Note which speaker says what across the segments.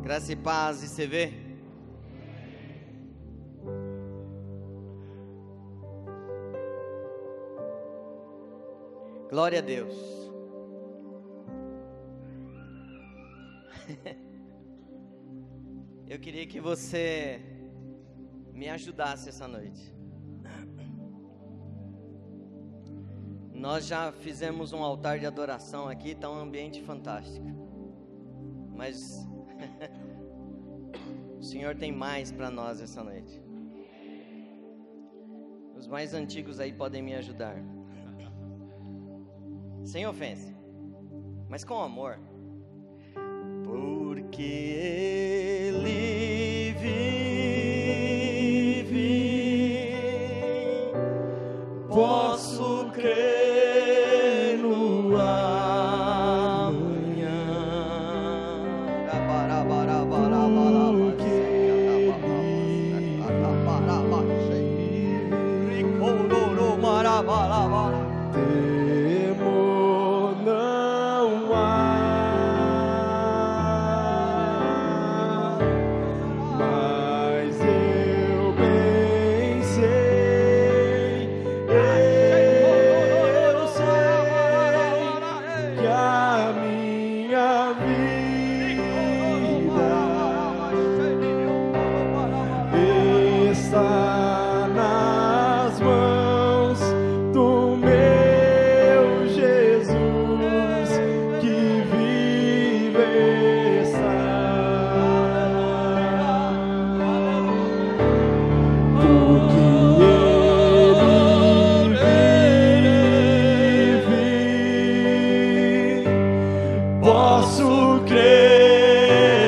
Speaker 1: Graça e paz, ICV. Glória a Deus. Eu queria que você me ajudasse essa noite. Nós já fizemos um altar de adoração aqui, está um ambiente fantástico. Mas o Senhor tem mais para nós essa noite. Os mais antigos aí podem me ajudar. Sem ofensa, mas com amor. Porque Ele vive, posso crer no amanhã. Porque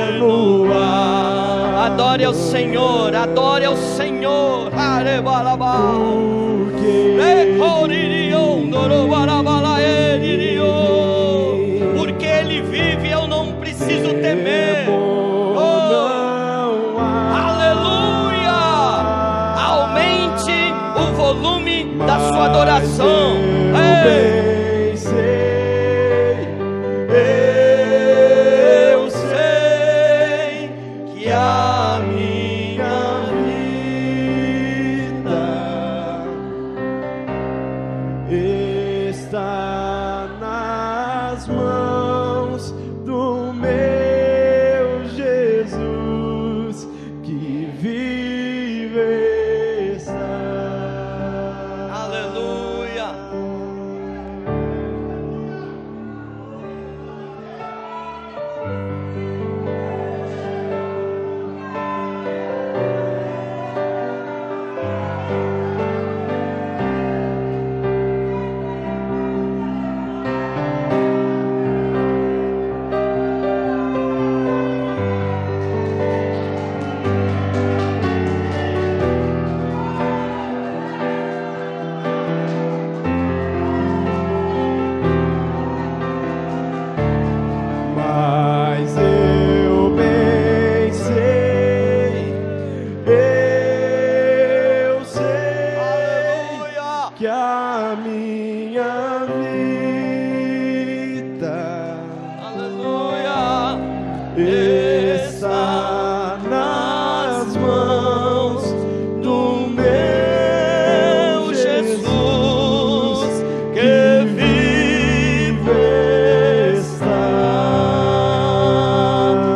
Speaker 1: Ele adore ao Senhor, adore ao Senhor. Porque Ele vive, eu não preciso temer. Aleluia! Aumente o volume da sua adoração.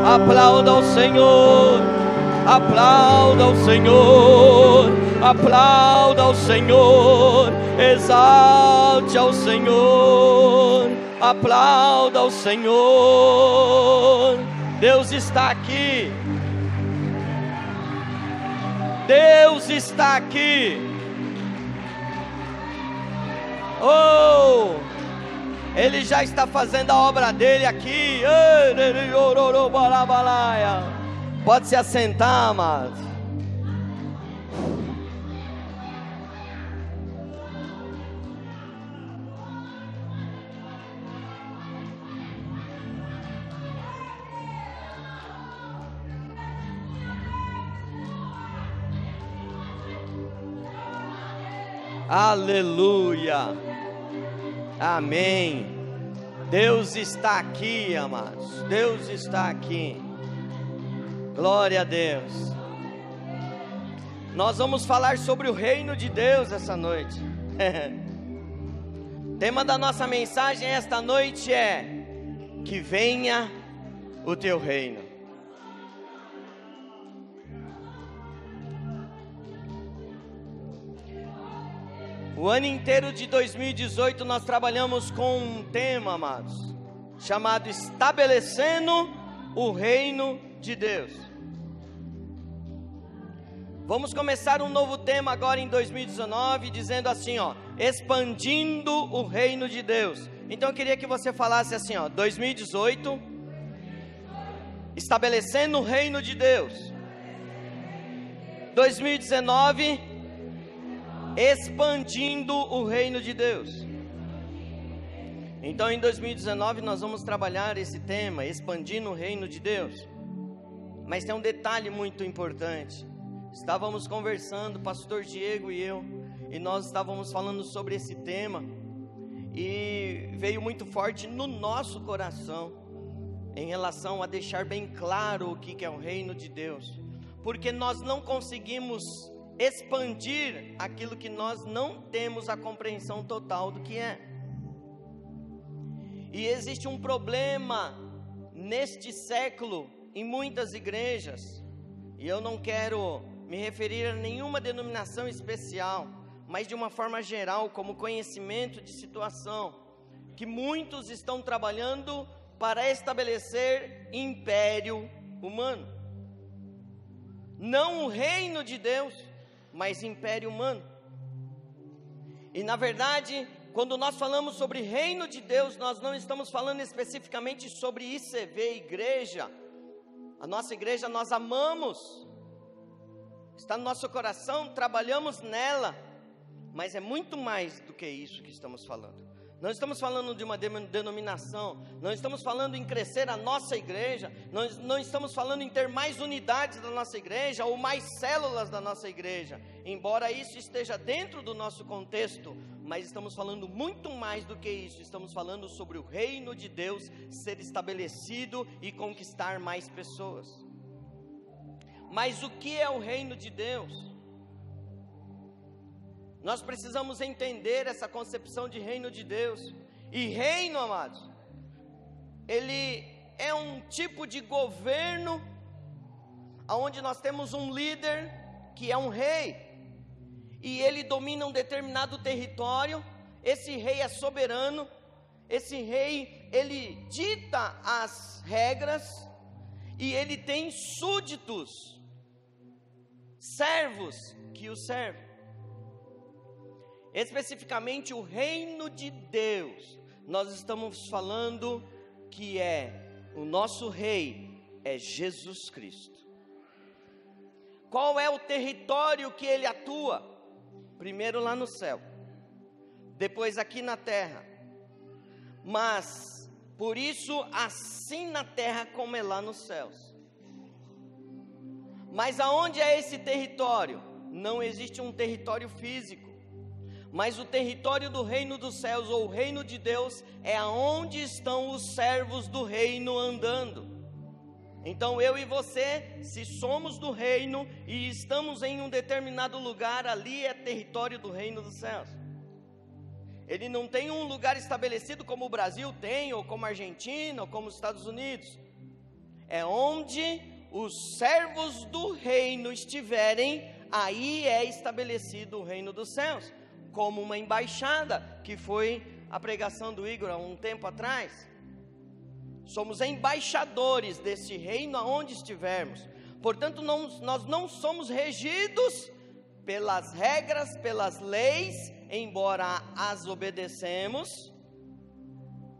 Speaker 1: Aplauda ao Senhor, aplauda ao Senhor, aplauda ao Senhor, exalte ao Senhor, aplauda ao Senhor. Deus está aqui, Deus está aqui. Oh! Ele já está fazendo a obra dele aqui. Pode se assentar, amado. Aleluia. Amém. Deus está aqui, amados. Deus está aqui. Glória a Deus. Nós vamos falar sobre o reino de Deus essa noite. O tema da nossa mensagem esta noite é: que venha o teu reino. O ano inteiro de 2018 nós trabalhamos com um tema, amados, chamado Estabelecendo o Reino de Deus. Vamos começar um novo tema agora em 2019, dizendo assim, expandindo o reino de Deus. Então eu queria que você falasse assim, 2018, estabelecendo o reino de Deus. 2019, expandindo o reino de Deus. Então em 2019 nós vamos trabalhar esse tema, expandindo o reino de Deus. Mas tem um detalhe muito importante. Estávamos conversando, pastor Diego e eu, e nós estávamos falando sobre esse tema, e veio muito forte no nosso coração, em relação a deixar bem claro o que é o reino de Deus, porque nós não conseguimos expandir aquilo que nós não temos a compreensão total do que é. E existe um problema neste século em muitas igrejas, e eu não quero me referir a nenhuma denominação especial, mas de uma forma geral, como conhecimento de situação, que muitos estão trabalhando para estabelecer império humano. Não o reino de Deus, mas império humano. E na verdade, quando nós falamos sobre reino de Deus, nós não estamos falando especificamente sobre ICV, igreja. A nossa igreja nós amamos, está no nosso coração, trabalhamos nela, mas é muito mais do que isso que estamos falando. Não estamos falando de uma denominação, não estamos falando em crescer a nossa igreja, não estamos falando em ter mais unidades da nossa igreja, ou mais células da nossa igreja, embora isso esteja dentro do nosso contexto, mas estamos falando muito mais do que isso. Estamos falando sobre o reino de Deus ser estabelecido e conquistar mais pessoas. Mas o que é o reino de Deus? Nós precisamos entender essa concepção de reino de Deus. E reino, amados, ele é um tipo de governo onde nós temos um líder que é um rei, e ele domina um determinado território. Esse rei é soberano, esse rei, ele dita as regras, e ele tem súditos, servos que o servem. Especificamente o reino de Deus, nós estamos falando que o nosso rei é Jesus Cristo. Qual é o território que ele atua? Primeiro lá no céu, depois aqui na terra. Mas, por isso, assim na terra como é lá nos céus. Mas aonde é esse território? Não existe um território físico, mas o território do reino dos céus, ou o reino de Deus, é aonde estão os servos do reino andando. Então eu e você, se somos do reino e estamos em um determinado lugar, ali é território do reino dos céus. Ele não tem um lugar estabelecido como o Brasil tem, ou como a Argentina, ou como os Estados Unidos. É onde os servos do reino estiverem, aí é estabelecido o reino dos céus, como uma embaixada, que foi a pregação do Igor há um tempo atrás. Somos embaixadores desse reino aonde estivermos. Portanto, nós não somos regidos pelas regras, pelas leis, embora as obedecemos.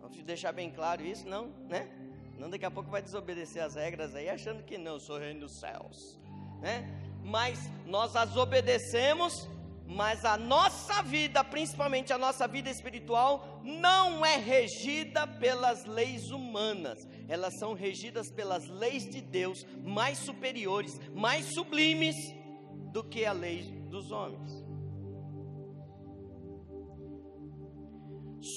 Speaker 1: Vamos deixar bem claro isso, não, né? Não, daqui a pouco vai desobedecer as regras aí, achando que não, eu sou reino dos céus, né? Mas nós as obedecemos, mas a nossa vida, principalmente a nossa vida espiritual, não é regida pelas leis humanas. Elas são regidas pelas leis de Deus, mais superiores, mais sublimes do que a lei dos homens.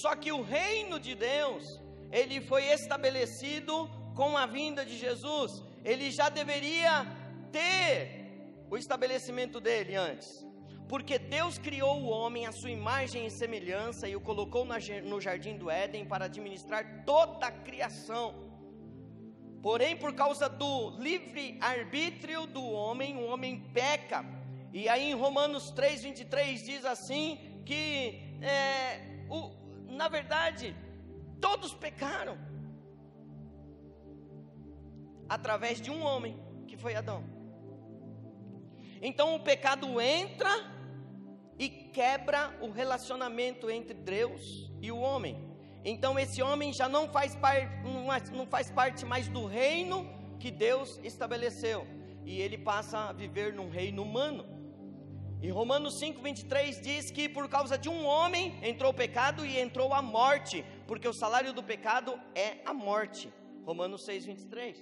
Speaker 1: Só que o reino de Deus, ele foi estabelecido com a vinda de Jesus. ele já deveria ter o estabelecimento dele antes. Porque Deus criou o homem à sua imagem e semelhança e o colocou no jardim do Éden para administrar toda a criação. Porém, por causa do livre-arbítrio do homem, o homem peca. E aí em Romanos 3:23 diz assim, que na verdade, todos pecaram, através de um homem, que foi Adão. Então o pecado entra e quebra o relacionamento entre Deus e o homem. Então esse homem já não faz parte mais do reino que Deus estabeleceu, e ele passa a viver num reino humano. E Romanos 5:23 diz que por causa de um homem entrou o pecado e entrou a morte, porque o salário do pecado é a morte. Romanos 6:23.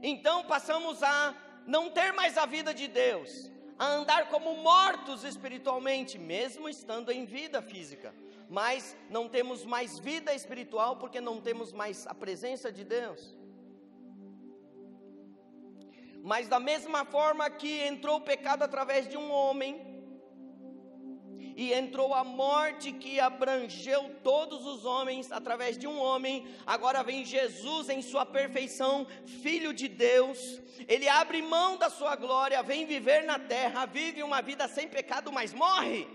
Speaker 1: Então passamos a não ter mais a vida de Deus, a andar como mortos espiritualmente, mesmo estando em vida física. Mas não temos mais vida espiritual porque não temos mais a presença de Deus. Mas da mesma forma que entrou o pecado através de um homem, e entrou a morte que abrangeu todos os homens através de um homem, agora vem Jesus em sua perfeição, Filho de Deus. Ele abre mão da sua glória, vem viver na terra, vive uma vida sem pecado, mas morre.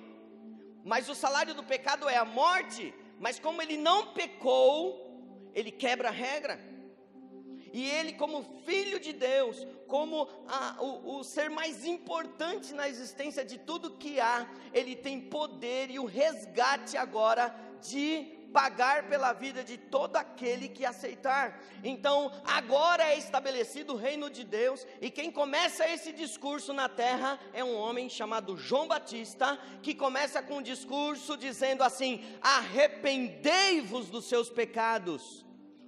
Speaker 1: Mas o salário do pecado é a morte. Mas como ele não pecou, ele quebra a regra. E ele, como Filho de Deus, como o ser mais importante na existência de tudo que há, ele tem poder e o resgate agora de pagar pela vida de todo aquele que aceitar. Então agora é estabelecido o reino de Deus, e quem começa esse discurso na terra é um homem chamado João Batista, que começa com um discurso dizendo assim: arrependei-vos dos seus pecados,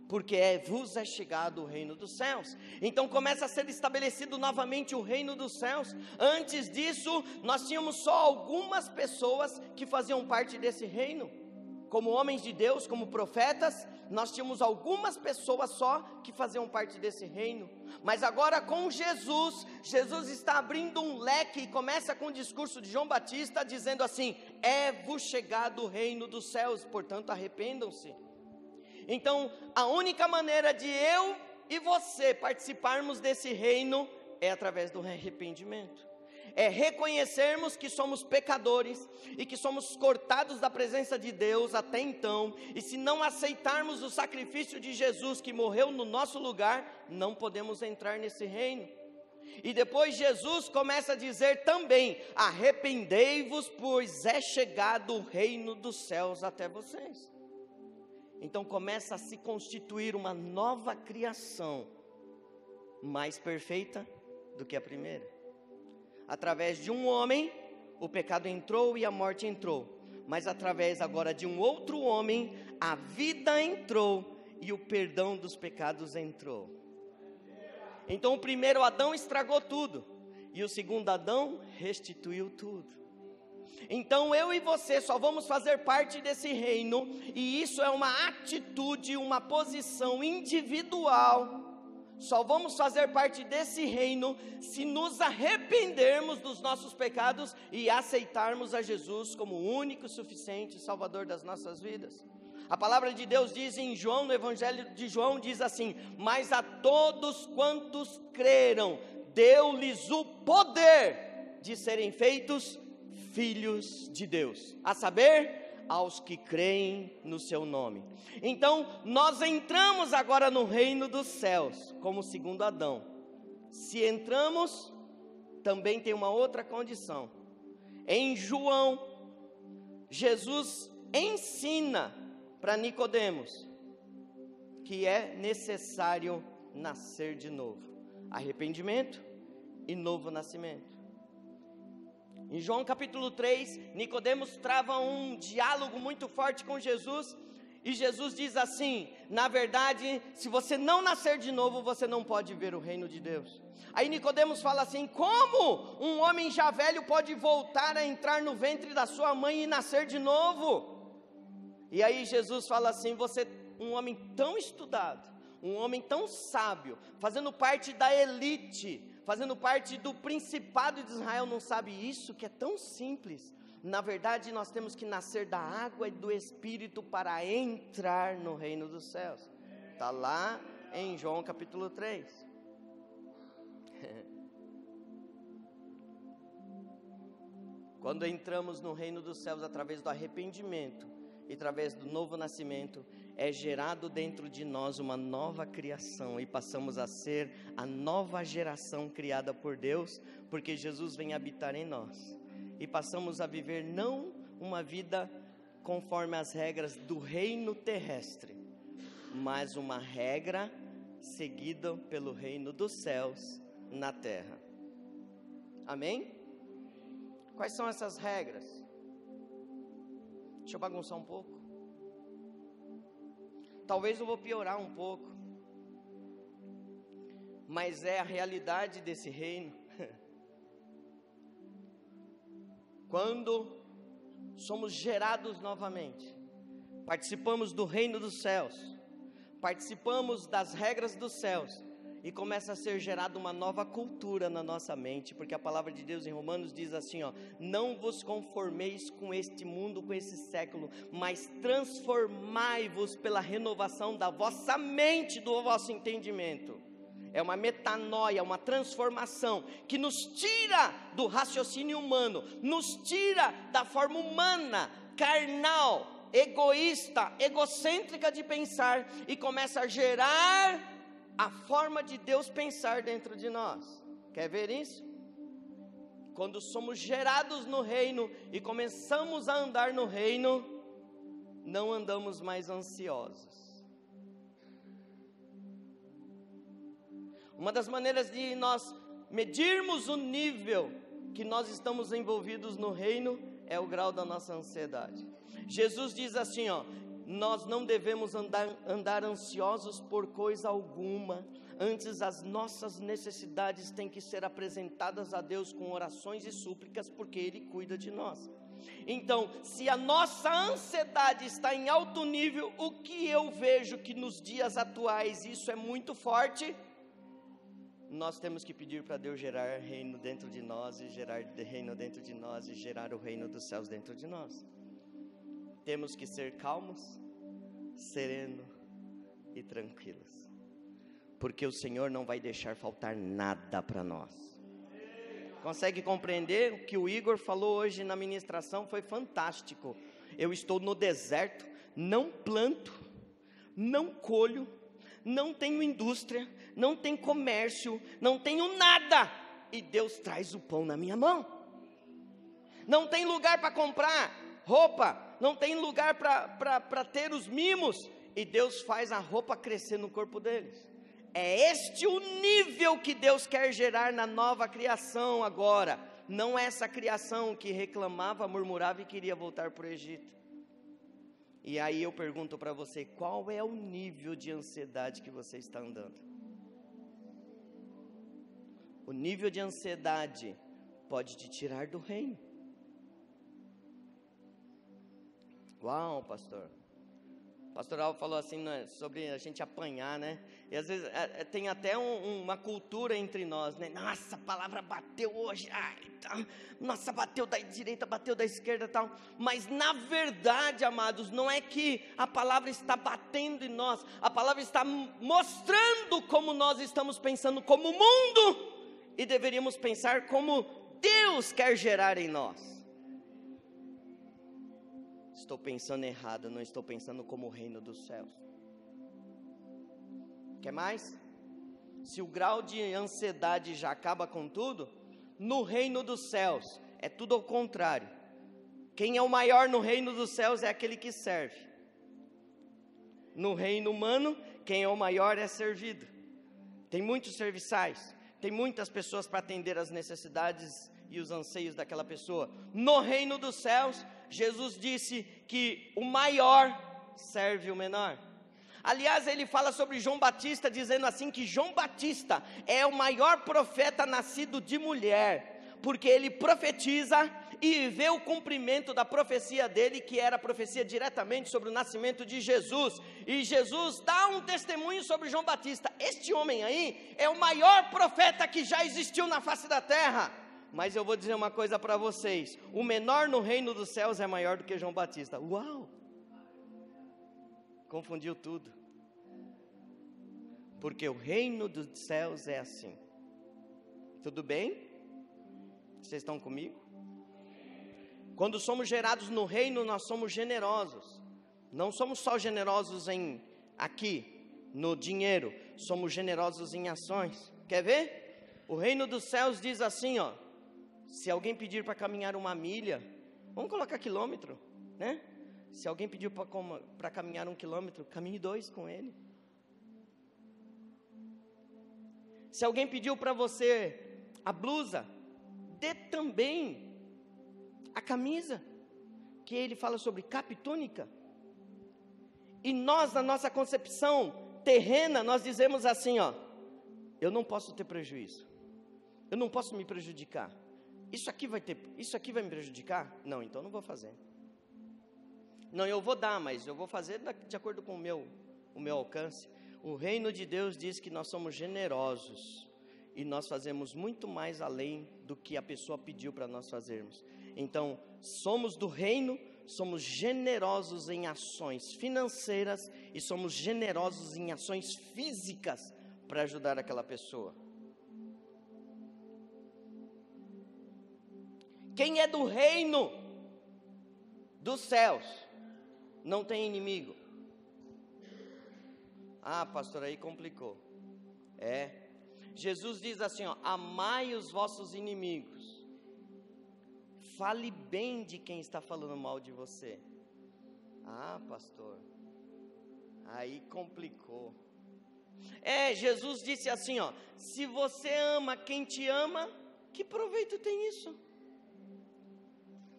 Speaker 1: porque vos é chegado o reino dos céus. Então começa a ser estabelecido novamente o reino dos céus. Antes disso, nós tínhamos só algumas pessoas que faziam parte desse reino. Como homens de Deus, como profetas, nós tínhamos algumas pessoas só que faziam parte desse reino. Mas agora com Jesus, Jesus está abrindo um leque, e começa com o discurso de João Batista, dizendo assim: vos chegado o reino dos céus, portanto arrependam-se. Então, a única maneira de eu e você participarmos desse reino é através do arrependimento. É reconhecermos que somos pecadores e que somos cortados da presença de Deus até então. E se não aceitarmos o sacrifício de Jesus que morreu no nosso lugar, não podemos entrar nesse reino. E depois Jesus começa a dizer também: arrependei-vos, pois é chegado o reino dos céus até vocês. Então começa a se constituir uma nova criação, mais perfeita do que a primeira. Através de um homem, o pecado entrou e a morte entrou. Mas através agora de um outro homem, a vida entrou e o perdão dos pecados entrou. Então o primeiro Adão estragou tudo, e o segundo Adão restituiu tudo. Então eu e você só vamos fazer parte desse reino, e isso é uma atitude, uma posição individual. Só vamos fazer parte desse reino se nos arrependermos dos nossos pecados e aceitarmos a Jesus como o único e suficiente Salvador das nossas vidas. A palavra de Deus diz em João, no Evangelho de João, diz assim: mas a todos quantos creram, deu-lhes o poder de serem feitos filhos de Deus, a saber, aos que creem no seu nome. Então nós entramos agora no reino dos céus como segundo Adão. Se entramos, também tem uma outra condição. Em João, Jesus ensina para Nicodemos que é necessário nascer de novo, arrependimento e novo nascimento. Em João capítulo 3, Nicodemos trava um diálogo muito forte com Jesus, e Jesus diz assim: na verdade, se você não nascer de novo, você não pode ver o reino de Deus. Aí Nicodemos fala assim: como um homem já velho pode voltar a entrar no ventre da sua mãe e nascer de novo? E aí Jesus fala assim: você, um homem tão estudado, um homem tão sábio, fazendo parte da elite, fazendo parte do principado de Israel, não sabe isso que é tão simples? Na verdade, nós temos que nascer da água e do Espírito para entrar no reino dos céus. Está lá em João capítulo 3. Quando entramos no reino dos céus através do arrependimento e através do novo nascimento, é gerado dentro de nós uma nova criação e passamos a ser a nova geração criada por Deus, porque Jesus vem habitar em nós. E passamos a viver não uma vida conforme as regras do reino terrestre, mas uma regra seguida pelo reino dos céus na terra. Amém? Quais são essas regras? Deixa eu bagunçar um pouco. Talvez eu vou piorar um pouco, mas é a realidade desse reino. Quando somos gerados novamente, participamos do reino dos céus, participamos das regras dos céus, e começa a ser gerada uma nova cultura na nossa mente, porque a palavra de Deus em Romanos diz assim, não vos conformeis com este mundo, com esse século, mas transformai-vos pela renovação da vossa mente, do vosso entendimento. É uma metanoia, uma transformação que nos tira do raciocínio humano, nos tira da forma humana, carnal, egoísta, egocêntrica de pensar, e começa a gerar a forma de Deus pensar dentro de nós. Quer ver isso? Quando somos gerados no reino e começamos a andar no reino, não andamos mais ansiosos. Uma das maneiras de nós medirmos o nível que nós estamos envolvidos no reino é o grau da nossa ansiedade. Jesus diz assim, nós não devemos andar ansiosos por coisa alguma, antes as nossas necessidades têm que ser apresentadas a Deus com orações e súplicas, porque Ele cuida de nós. Então, se a nossa ansiedade está em alto nível, o que eu vejo que nos dias atuais isso é muito forte, nós temos que pedir para Deus gerar reino dentro de nós, e gerar reino dentro de nós, e gerar o reino dos céus dentro de nós. Temos que ser calmos, serenos e tranquilos, porque o Senhor não vai deixar faltar nada para nós. Consegue compreender? O que o Igor falou hoje na ministração foi fantástico. Eu estou no deserto, não planto, não colho, não tenho indústria, não tenho comércio, não tenho nada, e Deus traz o pão na minha mão. Não tem lugar para comprar roupa, não tem lugar para ter os mimos, e Deus faz a roupa crescer no corpo deles. É este o nível que Deus quer gerar na nova criação agora, não essa criação que reclamava, murmurava e queria voltar para o Egito. E aí eu pergunto para você, qual é o nível de ansiedade que você está andando? O nível de ansiedade pode te tirar do reino. Uau, pastor. O pastor Alvo falou assim, né, sobre a gente apanhar, né? E às vezes tem até uma cultura entre nós, né? Nossa, a palavra bateu hoje. Nossa, bateu da direita, bateu da esquerda e tal. Mas na verdade, amados, não é que a palavra está batendo em nós. A palavra está mostrando como nós estamos pensando como mundo. E deveríamos pensar como Deus quer gerar em nós. Estou pensando errado, não estou pensando como o reino dos céus. Quer mais? Se o grau de ansiedade já acaba com tudo, no reino dos céus é tudo ao contrário. Quem é o maior no reino dos céus é aquele que serve. No reino humano, quem é o maior é servido. Tem muitos serviçais, tem muitas pessoas para atender as necessidades e os anseios daquela pessoa. No reino dos céus, Jesus disse que o maior serve o menor. Aliás, ele fala sobre João Batista, dizendo assim que João Batista é o maior profeta nascido de mulher, porque ele profetiza e vê o cumprimento da profecia dele, que era a profecia diretamente sobre o nascimento de Jesus. E Jesus dá um testemunho sobre João Batista. Este homem aí é o maior profeta que já existiu na face da terra. Mas eu vou dizer uma coisa para vocês: o menor no reino dos céus é maior do que João Batista. Uau! Confundiu tudo. Porque o reino dos céus é assim. Tudo bem? Vocês estão comigo? Quando somos gerados no reino, nós somos generosos. Não somos só generosos aqui, no dinheiro. Somos generosos em ações. Quer ver? O reino dos céus diz assim, ó. Se alguém pedir para caminhar 1 milha, vamos colocar quilômetro, né? Se alguém pedir para caminhar 1 quilômetro, caminhe 2 com ele. Se alguém pediu para você a blusa, dê também a camisa, que ele fala sobre capa e túnica. E nós, na nossa concepção terrena, nós dizemos assim, ó: eu não posso ter prejuízo, eu não posso me prejudicar. Isso aqui vai me prejudicar? Não, então não vou fazer. Não, eu vou dar, mas eu vou fazer de acordo com o meu alcance. O reino de Deus diz que nós somos generosos e nós fazemos muito mais além do que a pessoa pediu para nós fazermos. Então, somos do reino, somos generosos em ações financeiras e somos generosos em ações físicas para ajudar aquela pessoa. Quem é do reino dos céus não tem inimigo. Ah, pastor, aí complicou. Jesus diz assim, ó: amai os vossos inimigos. Fale bem de quem está falando mal de você. Ah, pastor, aí complicou. Jesus disse assim, ó: se você ama quem te ama, que proveito tem isso?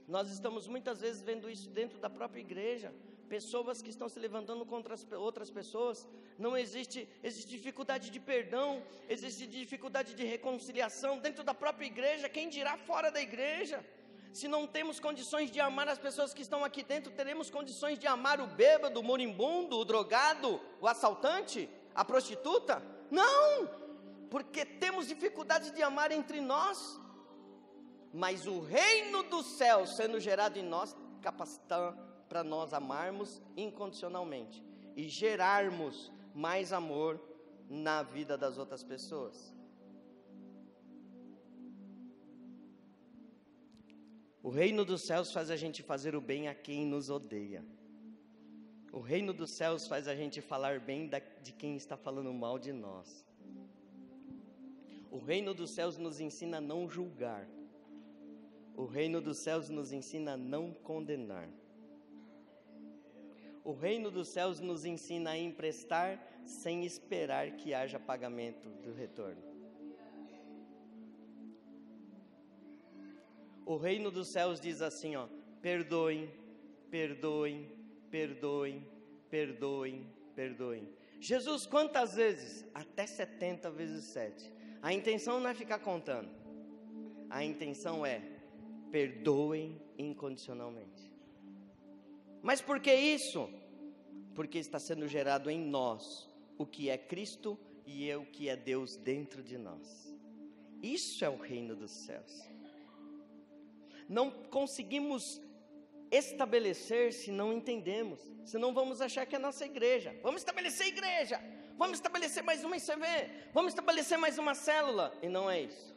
Speaker 1: Nós estamos muitas vezes vendo isso dentro da própria igreja. Pessoas que estão se levantando contra as outras pessoas. Não existe dificuldade de perdão, existe dificuldade de reconciliação dentro da própria igreja, quem dirá fora da igreja? Se não temos condições de amar as pessoas que estão aqui dentro, teremos condições de amar o bêbado, o moribundo, o drogado, o assaltante, a prostituta? Não, porque temos dificuldade de amar entre nós. Mas o reino dos céus sendo gerado em nós, capacita para nós amarmos incondicionalmente e gerarmos mais amor na vida das outras pessoas. O reino dos céus faz a gente fazer o bem a quem nos odeia. O reino dos céus faz a gente falar bem de quem está falando mal de nós. O reino dos céus nos ensina a não julgar. O reino dos céus nos ensina a não condenar. O reino dos céus nos ensina a emprestar sem esperar que haja pagamento do retorno. O reino dos céus diz assim, ó: perdoem, perdoem, perdoem, perdoem, perdoem. Jesus, quantas vezes? Até 70 vezes 7. A intenção não é ficar contando. A intenção é: perdoem incondicionalmente. Mas por que isso? Porque está sendo gerado em nós o que é Cristo e o que é Deus dentro de nós. Isso é o reino dos céus. Não conseguimos estabelecer se não entendemos, senão vamos achar que é a nossa igreja. Vamos estabelecer igreja, vamos estabelecer mais uma ICV, vamos estabelecer mais uma célula. E não é isso.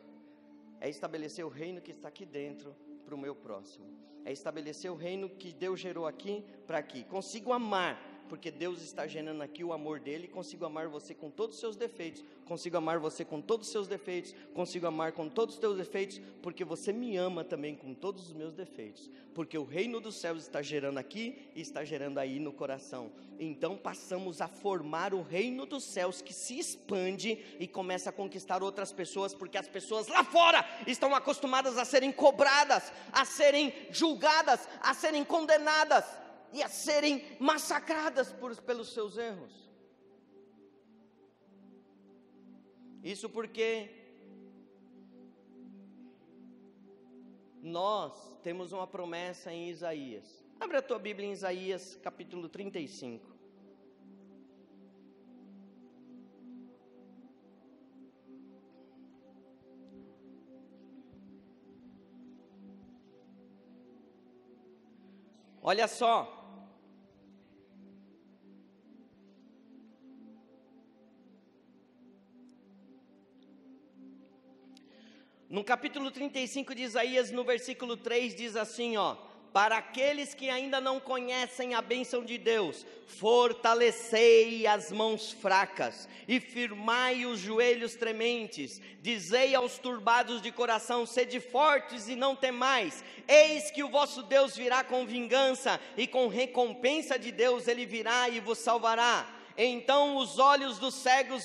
Speaker 1: É estabelecer o reino que está aqui dentro para o meu próximo. É estabelecer o reino que Deus gerou aqui para aqui. Consigo amar, porque Deus está gerando aqui o amor dele. Consigo amar você com todos os seus defeitos. Consigo amar você com todos os seus defeitos. Consigo amar com todos os teus defeitos, porque você me ama também com todos os meus defeitos. Porque o reino dos céus está gerando aqui e está gerando aí no coração. Então passamos a formar o reino dos céus, que se expande e começa a conquistar outras pessoas, porque as pessoas lá fora estão acostumadas a serem cobradas, a serem julgadas, a serem condenadas e a serem massacradas pelos seus erros. Isso porque nós temos uma promessa em Isaías. Abre a tua Bíblia em Isaías capítulo 35. Olha só. No capítulo 35 de Isaías, no versículo 3, diz assim, ó: para aqueles que ainda não conhecem a bênção de Deus, fortalecei as mãos fracas e firmai os joelhos trementes, dizei aos turbados de coração, sede fortes e não temais, eis que o vosso Deus virá com vingança, e com recompensa de Deus ele virá e vos salvará. Então os olhos dos cegos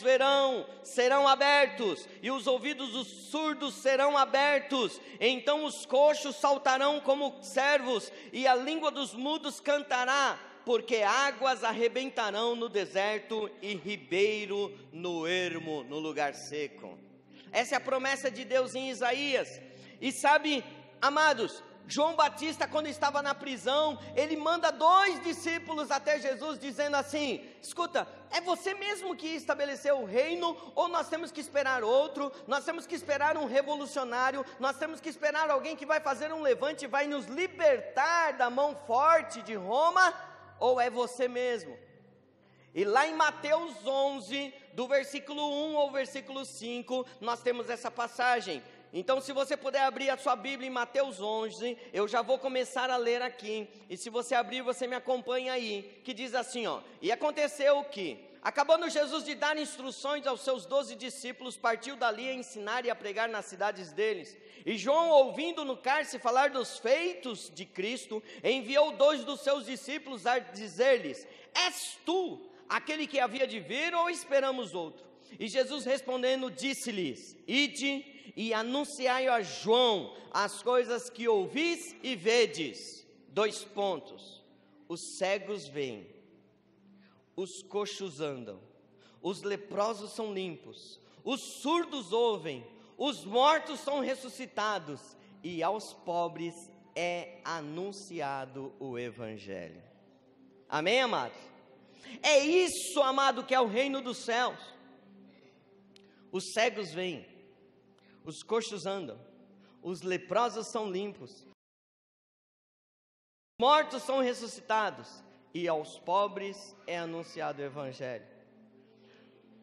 Speaker 1: serão abertos, e os ouvidos dos surdos serão abertos. Então os coxos saltarão como servos, e a língua dos mudos cantará, porque águas arrebentarão no deserto, e ribeiro no ermo, no lugar seco. Essa é a promessa de Deus em Isaías. E sabe, amados, João Batista, quando estava na prisão, ele manda 2 discípulos até Jesus, dizendo assim: escuta, é você mesmo que estabeleceu o reino, ou nós temos que esperar outro? Nós temos que esperar um revolucionário? Nós temos que esperar alguém que vai fazer um levante e vai nos libertar da mão forte de Roma? Ou é você mesmo? E lá em Mateus 11, do versículo 1 ao versículo 5, nós temos essa passagem. Então, se você puder abrir a sua Bíblia em Mateus 11, eu já vou começar a ler aqui, e se você abrir, você me acompanha aí, que diz assim, ó: e aconteceu que, acabando Jesus de dar instruções aos seus 12 discípulos, partiu dali a ensinar e a pregar nas cidades deles. E João, ouvindo no cárcere falar dos feitos de Cristo, enviou 2 dos seus discípulos a dizer-lhes: és tu aquele que havia de vir, ou esperamos outro? E Jesus respondendo, disse-lhes: ide e anunciai a João as coisas que ouvis e vedes. 2 pontos. Os cegos veem, os coxos andam, os leprosos são limpos, os surdos ouvem, os mortos são ressuscitados, e aos pobres é anunciado o Evangelho. Amém, amados? É isso, amado, que é o reino dos céus. Os cegos veem, os coxos andam, os leprosos são limpos, mortos são ressuscitados, e aos pobres é anunciado o Evangelho.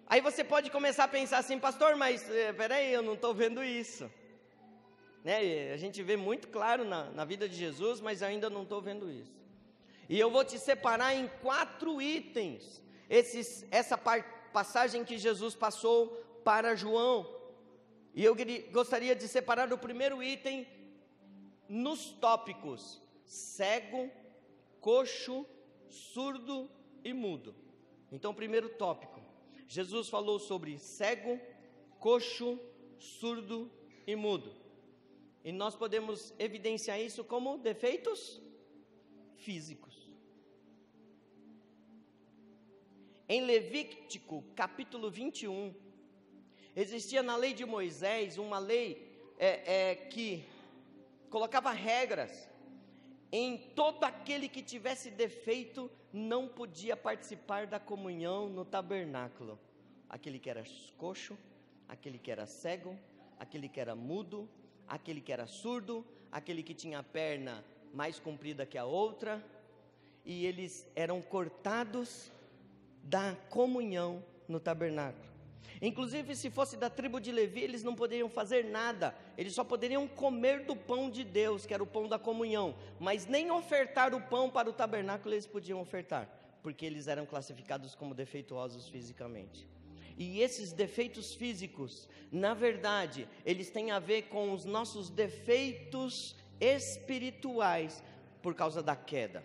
Speaker 1: Aí você pode começar a pensar assim: pastor, mas peraí, eu não estou vendo isso, né? A gente vê muito claro na vida de Jesus, mas eu ainda não estou vendo isso. E eu vou te separar em 4 itens, essa passagem que Jesus passou para João. E eu gostaria de separar o primeiro item nos tópicos: cego, coxo, surdo e mudo. Então, primeiro tópico, Jesus falou sobre cego, coxo, surdo e mudo. E nós podemos evidenciar isso como defeitos físicos. Em Levítico capítulo 21, existia na lei de Moisés uma lei que colocava regras. Em todo aquele que tivesse defeito não podia participar da comunhão no tabernáculo. Aquele que era coxo, aquele que era cego, aquele que era mudo, aquele que era surdo, aquele que tinha a perna mais comprida que a outra, e eles eram cortados da comunhão no tabernáculo. Inclusive, se fosse da tribo de Levi, eles não poderiam fazer nada, eles só poderiam comer do pão de Deus, que era o pão da comunhão, mas nem ofertar o pão para o tabernáculo eles podiam ofertar, porque eles eram classificados como defeituosos fisicamente. E esses defeitos físicos, na verdade, eles têm a ver com os nossos defeitos espirituais por causa da queda.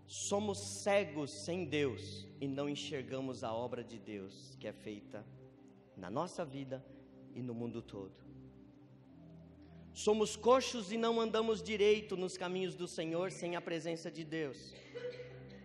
Speaker 1: Somos cegos sem Deus e não enxergamos a obra de Deus que é feita na nossa vida e no mundo todo. Somos coxos e não andamos direito nos caminhos do Senhor sem a presença de Deus.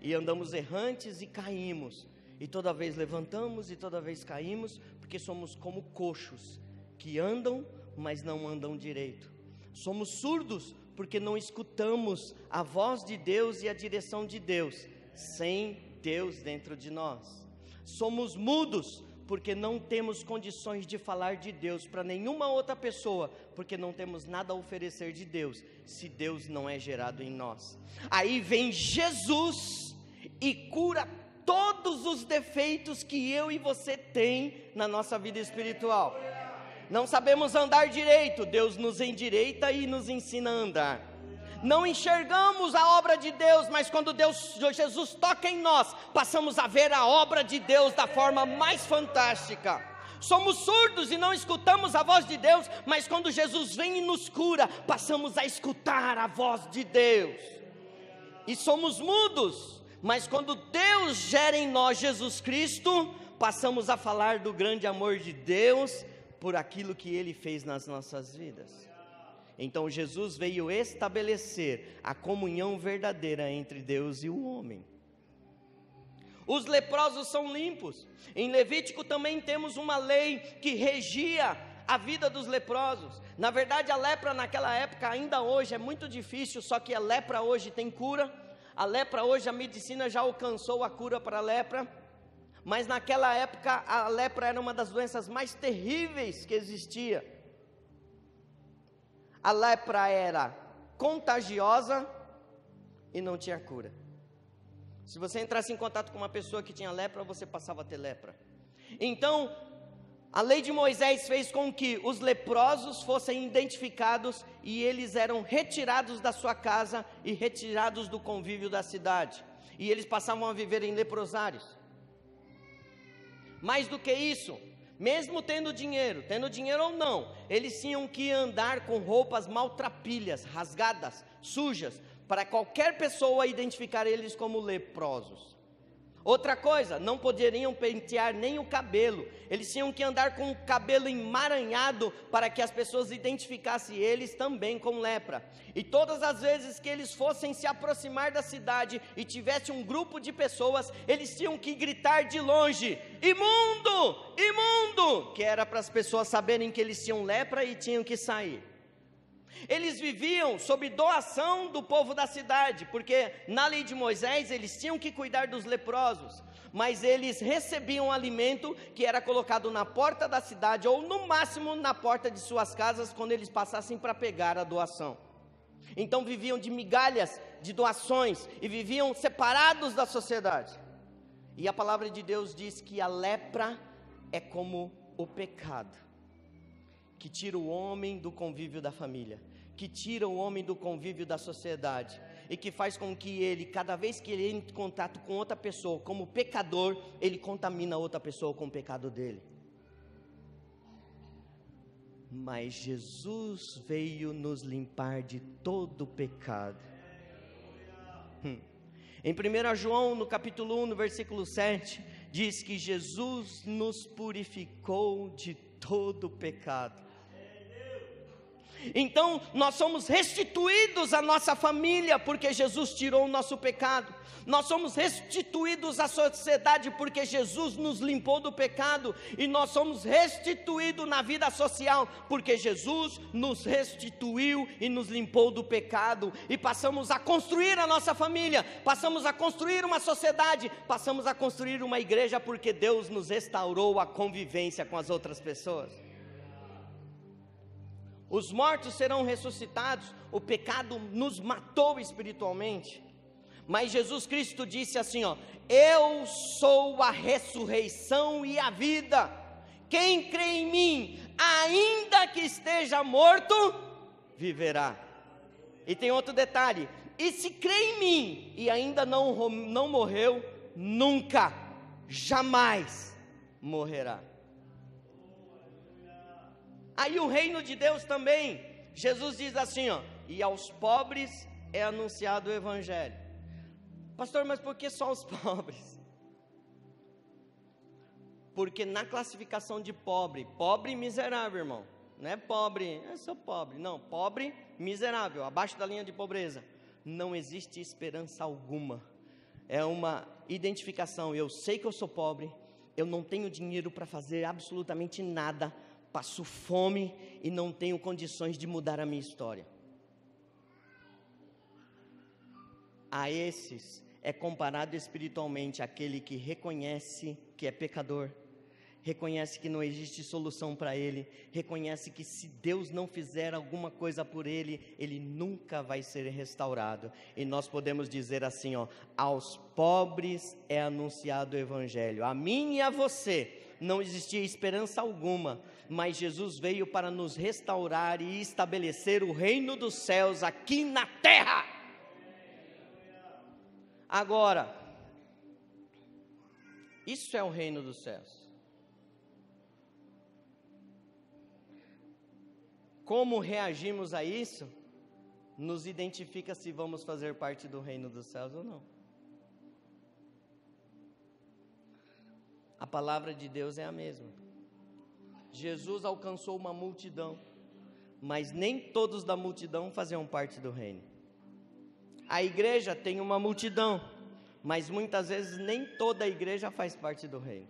Speaker 1: E andamos errantes e caímos. E toda vez levantamos e toda vez caímos, porque somos como coxos que andam, mas não andam direito. Somos surdos porque não escutamos a voz de Deus e a direção de Deus, sem Deus dentro de nós. Somos mudos porque não temos condições de falar de Deus para nenhuma outra pessoa, porque não temos nada a oferecer de Deus, se Deus não é gerado em nós. Aí vem Jesus e cura todos os defeitos que eu e você tem na nossa vida espiritual. Não sabemos andar direito, Deus nos endireita e nos ensina a andar. Não enxergamos a obra de Deus, mas quando Jesus toca em nós, passamos a ver a obra de Deus da forma mais fantástica. Somos surdos e não escutamos a voz de Deus, mas quando Jesus vem e nos cura, passamos a escutar a voz de Deus. E somos mudos, mas quando Deus gera em nós Jesus Cristo, passamos a falar do grande amor de Deus por aquilo que Ele fez nas nossas vidas. Então Jesus veio estabelecer a comunhão verdadeira entre Deus e o homem. Os leprosos são limpos. Em Levítico também temos uma lei que regia a vida dos leprosos. Na verdade, a lepra naquela época, ainda hoje, é muito difícil, só que a lepra hoje tem cura. A lepra hoje, a medicina já alcançou a cura para a lepra. Mas naquela época, a lepra era uma das doenças mais terríveis que existia. A lepra era contagiosa e não tinha cura. Se você entrasse em contato com uma pessoa que tinha lepra, você passava a ter lepra. Então, a lei de Moisés fez com que os leprosos fossem identificados e eles eram retirados da sua casa e retirados do convívio da cidade. E eles passavam a viver em leprosários. Mais do que isso, mesmo tendo dinheiro ou não, eles tinham que andar com roupas maltrapilhas, rasgadas, sujas, para qualquer pessoa identificar eles como leprosos. Outra coisa, não poderiam pentear nem o cabelo, eles tinham que andar com o cabelo emaranhado para que as pessoas identificassem eles também com lepra. E todas as vezes que eles fossem se aproximar da cidade e tivesse um grupo de pessoas, eles tinham que gritar de longe: imundo, imundo, que era para as pessoas saberem que eles tinham lepra e tinham que sair. Eles viviam sob doação do povo da cidade, porque na lei de Moisés eles tinham que cuidar dos leprosos, mas eles recebiam alimento que era colocado na porta da cidade, ou no máximo na porta de suas casas, quando eles passassem para pegar a doação. Então viviam de migalhas, de doações, e viviam separados da sociedade. E a palavra de Deus diz que a lepra é como o pecado, que tira o homem do convívio da família, que tira o homem do convívio da sociedade, e que faz com que ele, cada vez que ele entra em contato com outra pessoa, como pecador, ele contamina outra pessoa com o pecado dele. Mas Jesus veio nos limpar de todo pecado. Em 1 João, no capítulo 1, no versículo 7, diz que Jesus nos purificou de todo pecado. Então nós somos restituídos à nossa família porque Jesus tirou o nosso pecado. Nós somos restituídos à sociedade porque Jesus nos limpou do pecado. E nós somos restituídos na vida social porque Jesus nos restituiu e nos limpou do pecado. E passamos a construir a nossa família, passamos a construir uma sociedade, passamos a construir uma igreja porque Deus nos restaurou a convivência com as outras pessoas. Os mortos serão ressuscitados. O pecado nos matou espiritualmente, mas Jesus Cristo disse assim, eu sou a ressurreição e a vida. Quem crê em mim, ainda que esteja morto, viverá. E tem outro detalhe: e se crê em mim e ainda não morreu, nunca, jamais morrerá. Aí o reino de Deus também, Jesus diz assim, e aos pobres é anunciado o evangelho. Pastor, mas por que só os pobres? Porque na classificação de pobre e miserável, irmão, não é pobre, eu sou pobre, não, pobre, miserável, abaixo da linha de pobreza, não existe esperança alguma. É uma identificação: eu sei que eu sou pobre, eu não tenho dinheiro para fazer absolutamente nada, passo fome e não tenho condições de mudar a minha história. A esses é comparado espiritualmente aquele que reconhece que é pecador, reconhece que não existe solução para ele, reconhece que se Deus não fizer alguma coisa por ele, ele nunca vai ser restaurado. E nós podemos dizer assim, aos pobres é anunciado o evangelho. A mim e a você não existia esperança alguma, mas Jesus veio para nos restaurar e estabelecer o reino dos céus aqui na terra. Agora, isso é o reino dos céus. Como reagimos a isso, nos identifica se vamos fazer parte do reino dos céus ou não. A palavra de Deus é a mesma. Jesus alcançou uma multidão, mas nem todos da multidão faziam parte do reino. A igreja tem uma multidão, mas muitas vezes nem toda a igreja faz parte do reino.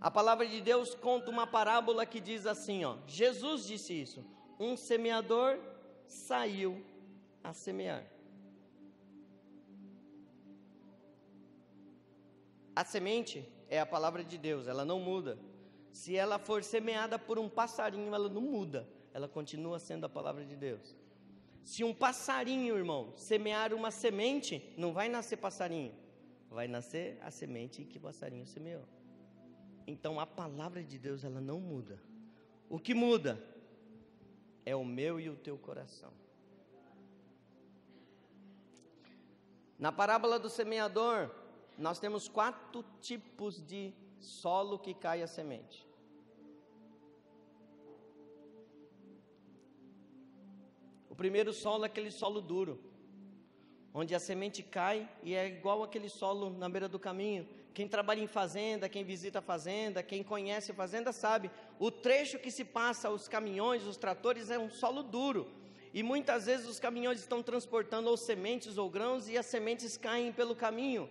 Speaker 1: A palavra de Deus conta uma parábola que diz assim, Jesus disse isso: um semeador saiu a semear. A semente é a palavra de Deus, ela não muda. Se ela for semeada por um passarinho, ela não muda, ela continua sendo a palavra de Deus. Se um passarinho, irmão, semear uma semente, não vai nascer passarinho, vai nascer a semente que o passarinho semeou. Então a palavra de Deus, ela não muda. O que muda é o meu e o teu coração. Na parábola do semeador, nós temos 4 tipos de solo que cai a semente. O primeiro solo é aquele solo duro, onde a semente cai e é igual aquele solo na beira do caminho. Quem trabalha em fazenda, quem visita a fazenda, quem conhece a fazenda sabe, o trecho que se passa, os caminhões, os tratores, é um solo duro. E muitas vezes os caminhões estão transportando ou sementes ou grãos e as sementes caem pelo caminho.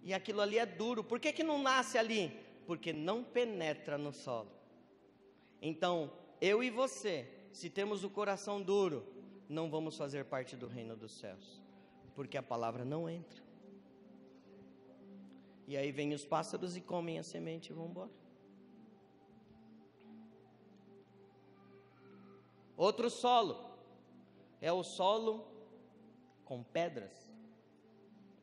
Speaker 1: E aquilo ali é duro. Por que não nasce ali? Porque não penetra no solo. Então, eu e você, se temos o coração duro, não vamos fazer parte do reino dos céus, porque a palavra não entra. E aí vem os pássaros e comem a semente e vão embora. Outro solo é o solo com pedras.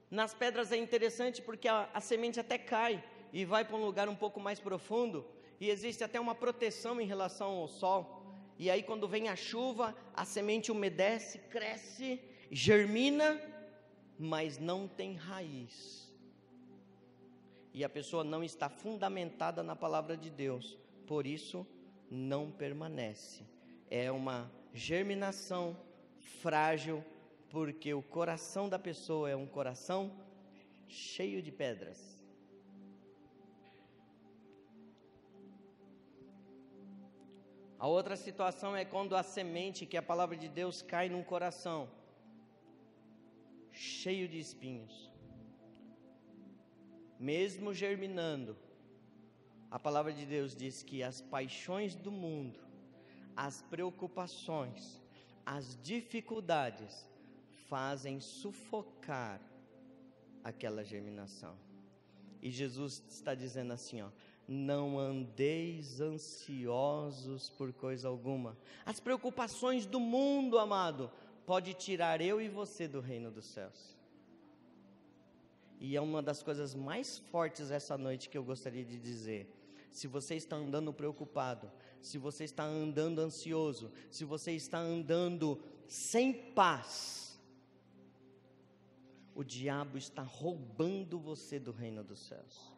Speaker 1: Nas pedras é interessante porque a semente até cai e vai para um lugar um pouco mais profundo, e existe até uma proteção em relação ao sol. E aí quando vem a chuva, a semente umedece, cresce, germina, mas não tem raiz. E a pessoa não está fundamentada na palavra de Deus, por isso não permanece. É uma germinação frágil, porque o coração da pessoa é um coração cheio de pedras. A outra situação é quando a semente, que é a palavra de Deus, cai num coração cheio de espinhos. Mesmo germinando, a palavra de Deus diz que as paixões do mundo, as preocupações, as dificuldades fazem sufocar aquela germinação. E Jesus está dizendo assim, não andeis ansiosos por coisa alguma. As preocupações do mundo, amado, pode tirar eu e você do reino dos céus. E é uma das coisas mais fortes essa noite que eu gostaria de dizer. Se você está andando preocupado, se você está andando ansioso, se você está andando sem paz, o diabo está roubando você do reino dos céus.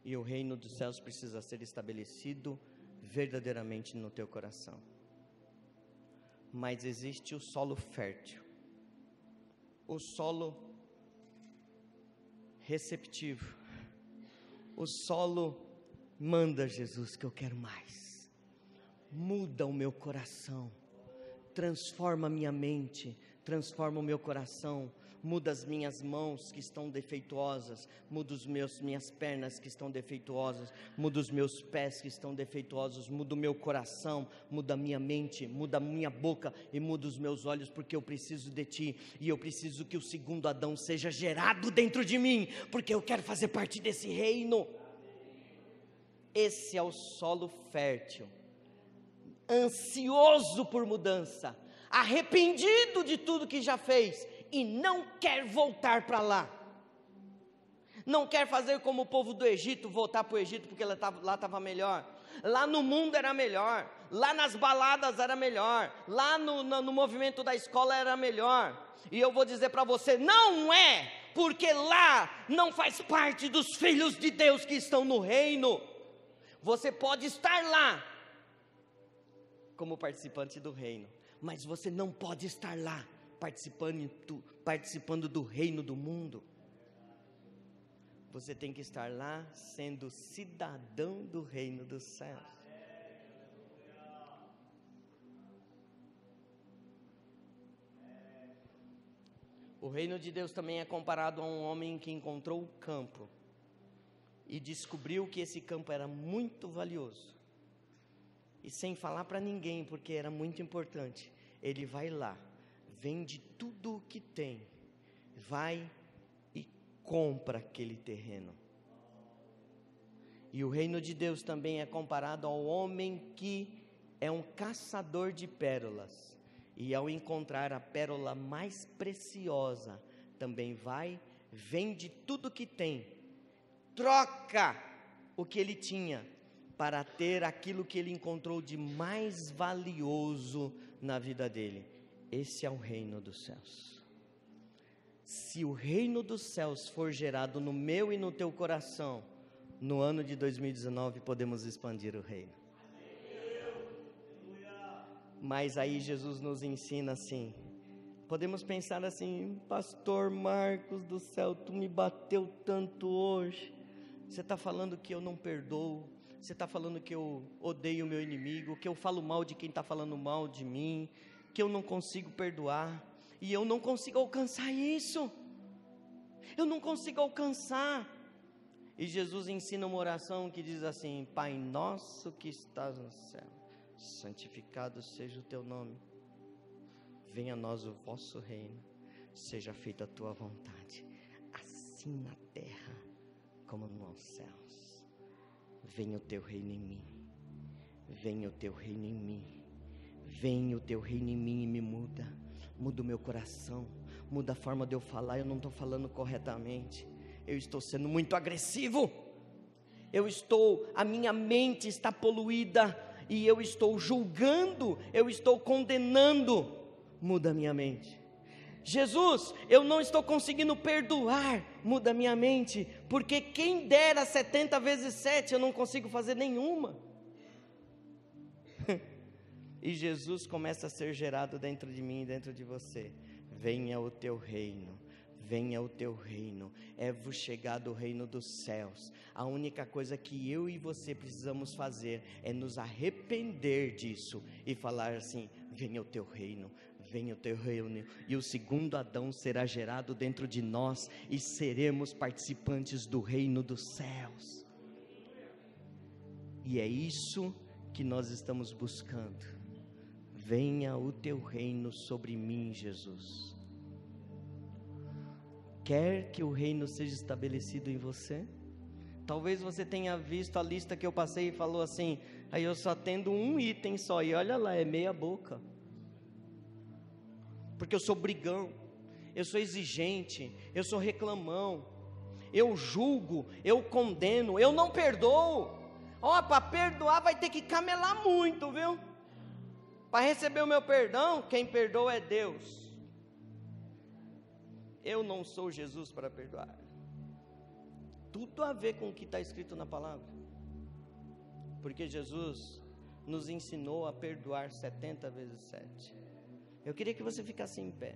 Speaker 1: E o reino dos céus precisa ser estabelecido verdadeiramente no teu coração. Mas existe o solo fértil, o solo receptivo, o solo manda, Jesus, que eu quero mais, muda o meu coração, transforma a minha mente, transforma o meu coração, muda as minhas mãos que estão defeituosas, muda minhas pernas que estão defeituosas, muda os meus pés que estão defeituosos, muda o meu coração, muda a minha mente, muda a minha boca e muda os meus olhos, porque eu preciso de Ti, e eu preciso que o segundo Adão seja gerado dentro de mim, porque eu quero fazer parte desse reino. Esse é o solo fértil, ansioso por mudança, arrependido de tudo que já fez, e não quer voltar para lá, não quer fazer como o povo do Egito, voltar para o Egito, porque lá estava melhor, lá no mundo era melhor, lá nas baladas era melhor, lá no movimento da escola era melhor, e eu vou dizer para você, não é, porque lá não faz parte dos filhos de Deus que estão no reino. Você pode estar lá, como participante do reino, mas você não pode estar lá, participando do reino do mundo. Você tem que estar lá sendo cidadão do reino dos céus. O reino de Deus também é comparado a um homem que encontrou o campo e descobriu que esse campo era muito valioso, e sem falar para ninguém, porque era muito importante, ele vai lá, vende tudo o que tem, vai e compra aquele terreno. E o reino de Deus também é comparado ao homem que é um caçador de pérolas, e ao encontrar a pérola mais preciosa, também vai, vende tudo o que tem, troca o que ele tinha, para ter aquilo que ele encontrou de mais valioso na vida dele. Esse é o reino dos céus. Se o reino dos céus for gerado no meu e no teu coração, no ano de 2019 podemos expandir o reino. Mas aí Jesus nos ensina assim, podemos pensar assim, pastor Marcos do céu, tu me bateu tanto hoje, você está falando que eu não perdoo, você está falando que eu odeio o meu inimigo, que eu falo mal de quem está falando mal de mim, que eu não consigo perdoar, e eu não consigo alcançar isso, eu não consigo alcançar. E Jesus ensina uma oração que diz assim, Pai nosso que estás no céu, santificado seja o teu nome, venha a nós o vosso reino, seja feita a tua vontade, assim na terra como nos céus. Venha o teu reino em mim, venha o teu reino em mim, venha o teu reino em mim e me muda o meu coração, muda a forma de eu falar. Eu não estou falando corretamente, eu estou sendo muito agressivo, a minha mente está poluída, e eu estou julgando, eu estou condenando. Muda a minha mente. Jesus, eu não estou conseguindo perdoar, muda a minha mente, porque quem dera 70 vezes 7, eu não consigo fazer nenhuma. E Jesus começa a ser gerado dentro de mim, dentro de você. Venha o teu reino, venha o teu reino, é-vos chegado o reino dos céus. A única coisa que eu e você precisamos fazer é nos arrepender disso e falar assim, venha o teu reino, venha o teu reino, e o segundo Adão será gerado dentro de nós, e seremos participantes do reino dos céus. E é isso que nós estamos buscando. Venha o teu reino sobre mim, Jesus. Quer que o reino seja estabelecido em você? Talvez você tenha visto a lista que eu passei e falou assim, aí eu só tendo um item só, e olha lá, é meia boca. Porque eu sou brigão, eu sou exigente, eu sou reclamão, eu julgo, eu condeno, eu não perdoo. Para perdoar vai ter que camelar muito, viu? Para receber o meu perdão, quem perdoa é Deus. Eu não sou Jesus para perdoar. Tudo a ver com o que está escrito na palavra. Porque Jesus nos ensinou a perdoar 70 vezes 7. Eu queria que você ficasse em pé.